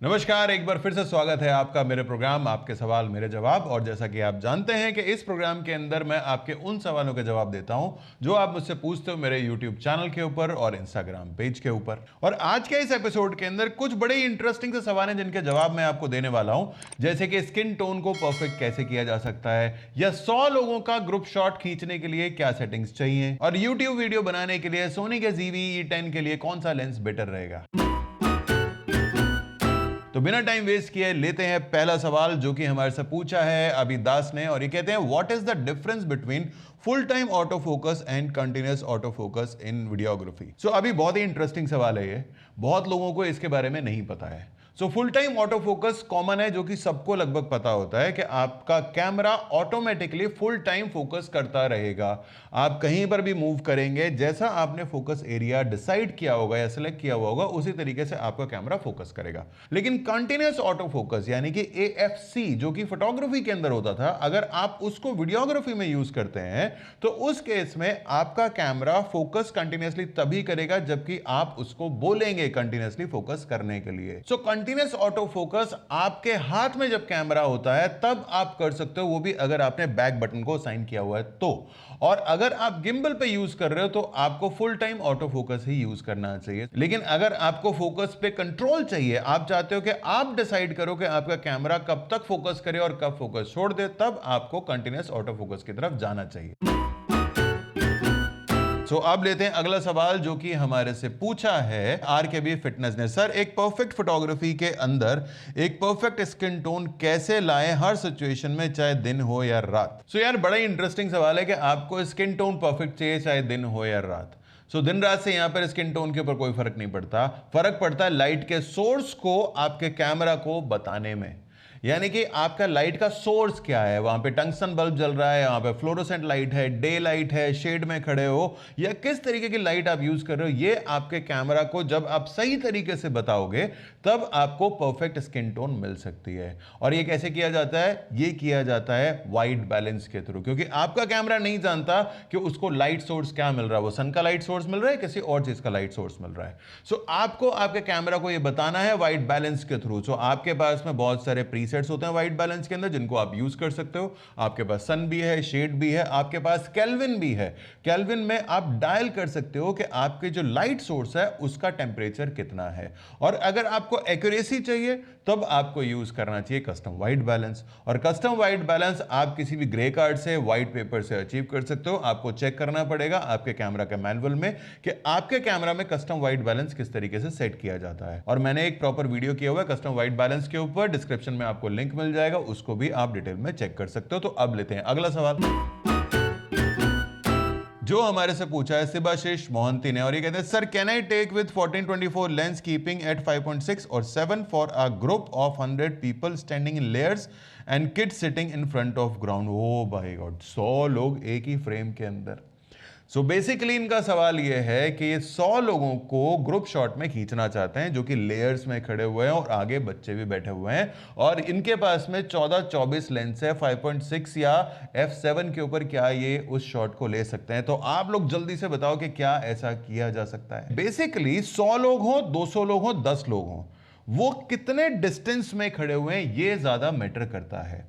नमस्कार, एक बार फिर से स्वागत है आपका मेरे प्रोग्राम आपके सवाल मेरे जवाब। और जैसा कि आप जानते हैं कि इस प्रोग्राम के अंदर मैं आपके उन सवालों के जवाब देता हूं जो आप मुझसे पूछते हो मेरे यूट्यूब चैनल के ऊपर और इंस्टाग्राम पेज के ऊपर। और आज के इस एपिसोड के अंदर कुछ बड़े ही इंटरेस्टिंग से सवाल हैं जिनके जवाब मैं आपको देने वाला हूं, जैसे कि स्किन टोन को परफेक्ट कैसे किया जा सकता है, या 100 लोगों का ग्रुप शॉट खींचने के लिए क्या सेटिंग्स चाहिए, और यूट्यूब वीडियो बनाने के लिए सोनी के ZV-E10 के लिए कौन सा लेंस बेटर रहेगा। तो बिना टाइम वेस्ट किए लेते हैं पहला सवाल, जो कि हमारे से पूछा है अभी दास ने। और ये कहते हैं, what is the difference between full time auto focus and continuous auto focus in videography. So अभी बहुत ही इंटरेस्टिंग सवाल है ये, बहुत लोगों को इसके बारे में नहीं पता है। So full time auto focus common है, जो कि सबको लगभग पता होता है कि आपका camera automatically full time focus करता रहेगा। आप कहीं पर भी मूव करेंगे, जैसा आपने फोकस एरिया डिसाइड किया होगा या सिलेक्ट किया हुआ होगा, उसी तरीके से आपका कैमरा फोकस करेगा। लेकिन कंटिन्यूअस ऑटो फोकस यानी कि AFC, जो कि फोटोग्राफी के अंदर होता था, अगर आप उसको वीडियोग्राफी में यूज करते हैं तो उस केस में आपका कैमरा फोकस कंटिन्यूअसली तभी करेगा जबकि आप उसको बोलेंगे कंटिन्यूअसली फोकस करने के लिए। सो कंटिन्यूअस ऑटो फोकस आपके हाथ में जब कैमरा होता है तब आप कर सकते हो, वो भी अगर आपने बैक बटन को असाइन किया हुआ है तो। और अगर आप गिम्बल पे यूज कर रहे हो तो आपको फुल टाइम ऑटो फोकस ही यूज करना चाहिए। लेकिन अगर आपको फोकस पे कंट्रोल चाहिए, आप चाहते हो कि आप डिसाइड करो कि आपका कैमरा कब तक फोकस करे और कब फोकस छोड़ दे, तब आपको कंटिन्यूअस ऑटो फोकस की तरफ जाना चाहिए। अब लेते हैं अगला सवाल, जो कि हमारे से पूछा है RKB फिटनेस ने। सर, एक परफेक्ट फोटोग्राफी के अंदर एक परफेक्ट स्किन टोन कैसे लाएं हर सिचुएशन में, चाहे दिन हो या रात। यार, बड़ा ही इंटरेस्टिंग सवाल है कि आपको स्किन टोन परफेक्ट चाहिए चाहे दिन हो या रात। दिन रात से यहां पर स्किन टोन के ऊपर कोई फर्क नहीं पड़ता। फर्क पड़ता है लाइट के सोर्स को आपके कैमरा को बताने में। यानी कि आपका लाइट का सोर्स क्या है, वहां पे टंगस्टन बल्ब जल रहा है, वहां पे फ्लोरोसेंट लाइट है, डे लाइट है, शेड में खड़े हो, या किस तरीके की लाइट आप यूज कर रहे हो, ये आपके कैमरा को जब आप सही तरीके से बताओगे तब आपको परफेक्ट स्किन टोन मिल सकती है। और ये कैसे किया जाता है? ये किया जाता है वाइट बैलेंस के थ्रू, क्योंकि आपका कैमरा नहीं जानता कि उसको लाइट सोर्स क्या मिल रहा है, वो सन का लाइट सोर्स मिल रहा है, किसी और चीज का लाइट सोर्स मिल रहा है। आपको आपके कैमरा को ये बताना है वाइट बैलेंस के थ्रू। आपके पास में बहुत सारे प्रीसेट्स होते हैं वाइट बैलेंस के अंदर, जिनको आप यूज कर सकते हो। आपके पास सन भी है, शेड भी है, आपके पास केल्विन भी है। केल्विन में आप डायल कर सकते हो कि आपके जो लाइट सोर्स है उसका टेम्परेचर कितना है। और अगर आपको एक्यूरेसी चाहिए तब आपको यूज करना चाहिए कस्टम वाइट बैलेंस। और कस्टम वाइट बैलेंस आप किसी भी ग्रे कार्ड से, व्हाइट पेपर से अचीव कर सकते हो। आपको चेक करना पड़ेगा आपके कैमरा के मैनुअल में कि आपके कैमरा में कस्टम वाइट बैलेंस किस तरीके से सेट किया जाता है। और मैंने एक प्रॉपर वीडियो किया हुआ है कस्टम वाइट बैलेंस के ऊपर, डिस्क्रिप्शन में आपको लिंक मिल जाएगा, उसको भी आप डिटेल में चेक कर सकते हो। तो अब लेते हैं अगला सवाल, जो हमारे से पूछा है शिबाशीष मोहंती ने। और ये कहते हैं, sir can I take with 14-24 lens keeping at 5.6 और 7 for a group of 100 people standing in layers and kids sitting in front of ground. ओ भाई गॉड, 100 लोग एक ही फ्रेम के अंदर। बेसिकली इनका सवाल यह है कि 100 लोगों को ग्रुप शॉट में खींचना चाहते हैं, जो कि लेयर्स में खड़े हुए हैं और आगे बच्चे भी बैठे हुए हैं, और इनके पास में 14-24 लेंस है। 5.6 या f7 के ऊपर क्या ये उस शॉट को ले सकते हैं? तो आप लोग जल्दी से बताओ कि क्या ऐसा किया जा सकता है। बेसिकली 100 लोग हो, 200 लोग हो, 10 लोग हो, वो कितने डिस्टेंस में खड़े हुए हैं ये ज्यादा मैटर करता है।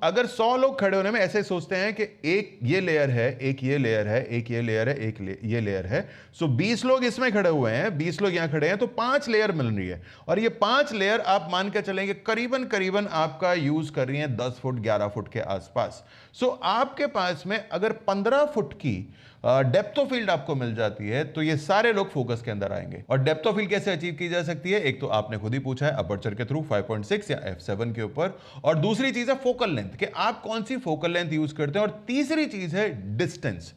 अगर 100 लोग खड़े होने में ऐसे सोचते हैं कि एक ये लेयर है, एक ये लेयर है, एक ये लेयर है, ये लेयर है, 20 लोग इसमें खड़े हुए हैं, 20 लोग यहां खड़े हैं, तो 5 लेयर मिल रही है। और ये 5 लेयर आप मान के चलेंगे करीबन करीबन आपका यूज कर रही है 10 फुट 11 फुट के आसपास। आपके पास में अगर 15 फुट की डेप्थ ऑफ फील्ड आपको मिल जाती है तो ये सारे लोग फोकस के अंदर आएंगे। और डेप्थ ऑफ फील्ड कैसे अचीव की जा सकती है? एक तो आपने खुद ही पूछा है, अपर्चर के थ्रू 5.6 या f7 के ऊपर, और दूसरी चीज है फोकल लेंथ, कि आप कौन सी फोकल लेंथ यूज करते हैं, और तीसरी चीज है डिस्टेंस।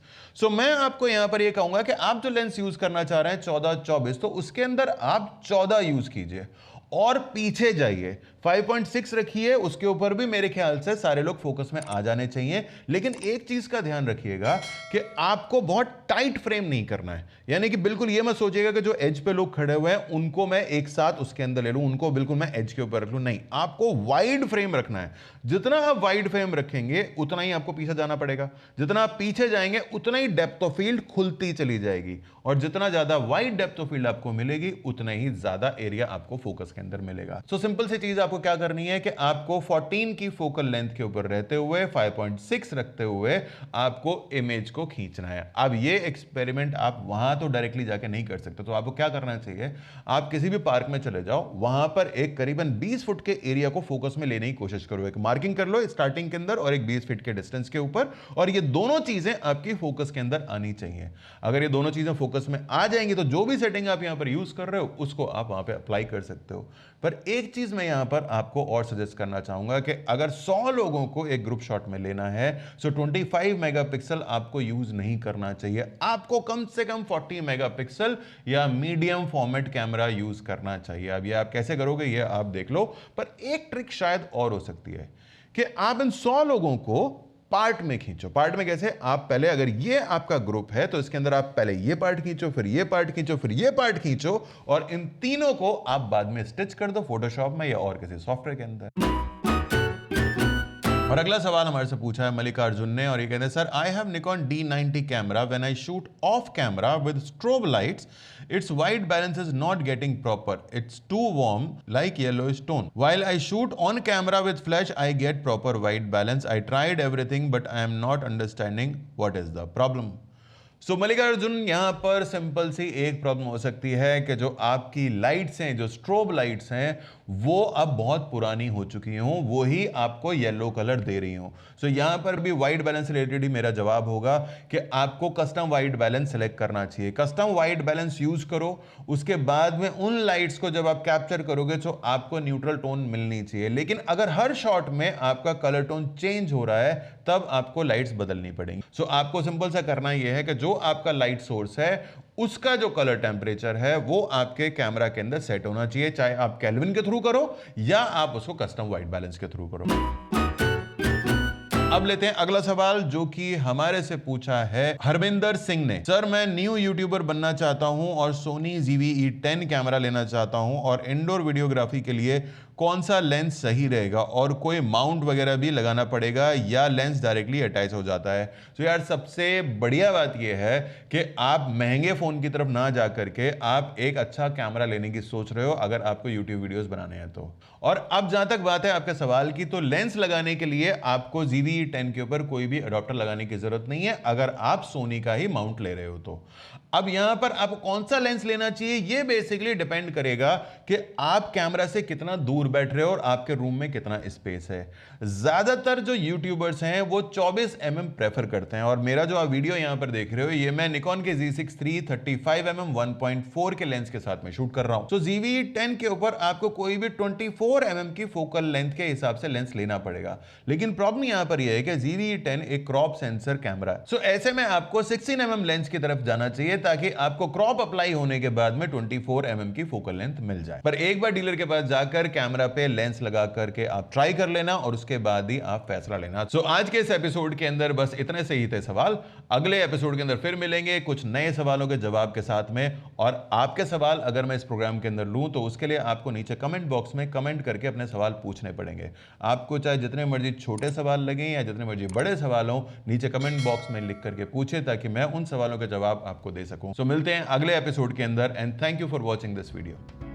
मैं आपको यहां पर यह कहूंगा कि आप जो लेंस यूज करना चाह रहे हैं 14-24, तो उसके अंदर आप 14 यूज कीजिए और पीछे जाइए। 5.6 रखिए, उसके ऊपर भी मेरे ख्याल से सारे लोग फोकस में आ जाने चाहिए। लेकिन एक चीज का ध्यान रखिएगा कि आपको बहुत टाइट फ्रेम नहीं करना है, यानी कि बिल्कुल ये मत सोचिएगा कि जो एज पे लोग खड़े हुए हैं उनको मैं एक साथ उसके अंदर ले लूं, उनको बिल्कुल मैं एज के ऊपर रख लूं। नहीं, आपको वाइड फ्रेम रखना है। जितना आप वाइड फ्रेम रखेंगे उतना ही आपको पीछे जाना पड़ेगा, जितना आप पीछे जाएंगे उतना ही डेप्थ ऑफ फील्ड खुलती चली जाएगी, और जितना ज्यादा वाइड डेप्थ ऑफ फील्ड आपको मिलेगी उतना ही ज्यादा एरिया आपको फोकस के अंदर मिलेगा। सो सिंपल सी चीज आपको क्या करनी है कि आपको 14 की फोकल लेंथ के ऊपर रहते हुए 5.6 रखते हुए आपको इमेज को खींचना है। अब ये एक्सपेरिमेंट आप वहां तो डायरेक्टली जाके नहीं कर सकते, तो आपको क्या करना चाहिए, आप किसी भी पार्क में चले जाओ, वहां पर एक करीबन 20 फुट के एरिया को फोकस में लेने की कोशिश करो। एक मार्किंग कर लो स्टार्टिंग के अंदर और एक 20 फीट के डिस्टेंस के ऊपर, और ये दोनों चीजें आपकी फोकस के अंदर आनी चाहिए। अगर ये दोनों चीजें फोकस में आ जाएंगी तो जो भी सेटिंग आप यहां पर यूज कर रहे हो उसको आप वहां पे अप्लाई कर सकते हो। पर एक चीज मैं यहां पर आपको और सजेस्ट करना चाहूंगा कि अगर 100 लोगों को एक ग्रुप शॉट में लेना है तो 25 मेगापिक्सल आपको यूज नहीं करना चाहिए, आपको कम से कम 40 मेगापिक्सल या मीडियम फॉर्मेट कैमरा यूज करना चाहिए। अब ये आप कैसे करोगे ये आप देख लो, पर एक ट्रिक शायद और हो सकती है कि आप इन 100 लोगों को पार्ट में खींचो। पार्ट में कैसे, आप पहले, अगर ये आपका ग्रुप है तो इसके अंदर आप पहले ये पार्ट खींचो, फिर ये पार्ट खींचो, फिर ये पार्ट खींचो, और इन तीनों को आप बाद में स्टिच कर दो फोटोशॉप में या और किसी सॉफ्टवेयर के अंदर। और अगला सवाल हमारे से पूछा है मल्लिकार्जुन ने, और ये कहते हैं sir I have Nikon D90 camera, when I shoot of camera with strobe lights its white balance is not getting proper, it's too warm like yellowish tone, while I shoot on camera with flash I get proper white balance, I tried everything but I am not understanding what is the problem। सो मल्लिकार्जुन, यहां पर simple सी एक problem हो सकती है कि जो आपकी lights हैं, जो स्ट्रोब लाइट्स हैं, वो अब बहुत पुरानी हो चुकी हों, वो ही आपको येलो कलर दे रही हों। सो यहां पर भी वाइट बैलेंस रिलेटेड ही मेरा जवाब होगा कि आपको कस्टम वाइट बैलेंस सेलेक्ट करना चाहिए। कस्टम वाइट बैलेंस यूज करो, उसके बाद में उन लाइट्स को जब आप कैप्चर करोगे तो आपको न्यूट्रल टोन मिलनी चाहिए। लेकिन अगर हर शॉट में आपका कलर टोन चेंज हो रहा है तब आपको लाइट्स बदलनी पड़ेंगी। सो आपको सिंपल सा करना यह है कि जो आपका लाइट सोर्स है उसका जो कलर टेंपरेचर है वो आपके कैमरा के अंदर सेट होना चाहिए, चाहे आप केल्विन के थ्रू करो या आप उसको कस्टम वाइट बैलेंस के थ्रू करो। अब लेते हैं अगला सवाल जो कि हमारे से पूछा है हरविंदर सिंह ने। सर मैं न्यू यूट्यूबर बनना चाहता हूं और सोनी ZV-E10 कैमरा लेना चाहता हूं, और इंडोर वीडियोग्राफी के लिए कौन सा लेंस सही रहेगा, और कोई माउंट वगैरह भी लगाना पड़ेगा या लेंस डायरेक्टली अटैच हो जाता है। तो यार सबसे बढ़िया बात यह है कि आप महंगे फोन की तरफ ना जा करके आप एक अच्छा कैमरा लेने की सोच रहे हो अगर आपको यूट्यूब वीडियोस बनाने हैं तो। और अब जहां तक बात है आपके सवाल की, तो लेंस लगाने के लिए आपको ZV-E10 के ऊपर कोई भी अडॉप्टर लगाने की जरूरत नहीं है अगर आप सोनी का ही माउंट ले रहे हो तो। अब यहां पर आपको कौन सा लेंस लेना चाहिए ये बेसिकली डिपेंड करेगा कि आप कैमरा से कितना दूर बैठ रहे हो और आपके रूम में कितना स्पेस है। ज्यादातर जो यूट्यूबर्स हैं वो 24 mm प्रेफर करते हैं, और मेरा जो आप वीडियो यहां पर देख रहे हो ये मैं निकॉन के Z6 III 35 mm 1.4 के लेंस के साथ में शूट कर रहा हूं। तो ZV-E10 के ऊपर आपको कोई भी 24 mm की फोकल लेंथ के हिसाब से लेंस लेना पड़ेगा। लेकिन प्रॉब्लम यहां पर यह है कि ZV-E10 एक क्रॉप सेंसर कैमरा है। सो ऐसे में आपको 16 mm लेंस की तरफ जाना चाहिए ताकि आपको क्रॉप अप्लाई होने के बाद में 24 mm की फोकल लेंथ मिल जाए। पर एक बार डीलर के पास जाकर कैमरा पे लेंस लगा करके आप ट्राई कर लेना और उसके बाद ही आप फैसला लेना। सो आज के इस एपिसोड के अंदर बस इतने से ही थे सवाल। अगले एपिसोड के अंदर फिर मिलेंगे कुछ नए सवालों के जवाब के साथ में, और आपके सवाल अगर मैं इस प्रोग्राम के अंदर लूं तो उसके लिए आपको नीचे कमेंट बॉक्स में कमेंट करके अपने सवाल पूछने पड़ेंगे। आपको चाहे जितने मर्जी छोटे सवाल लगे या जितने मर्जी बड़े सवाल हो, नीचे कमेंट बॉक्स में लिख करके पूछे ताकि मैं उन सवालों के जवाब आपको दे सकूं। सो मिलते हैं अगले एपिसोड के अंदर, and thank you for watching this video.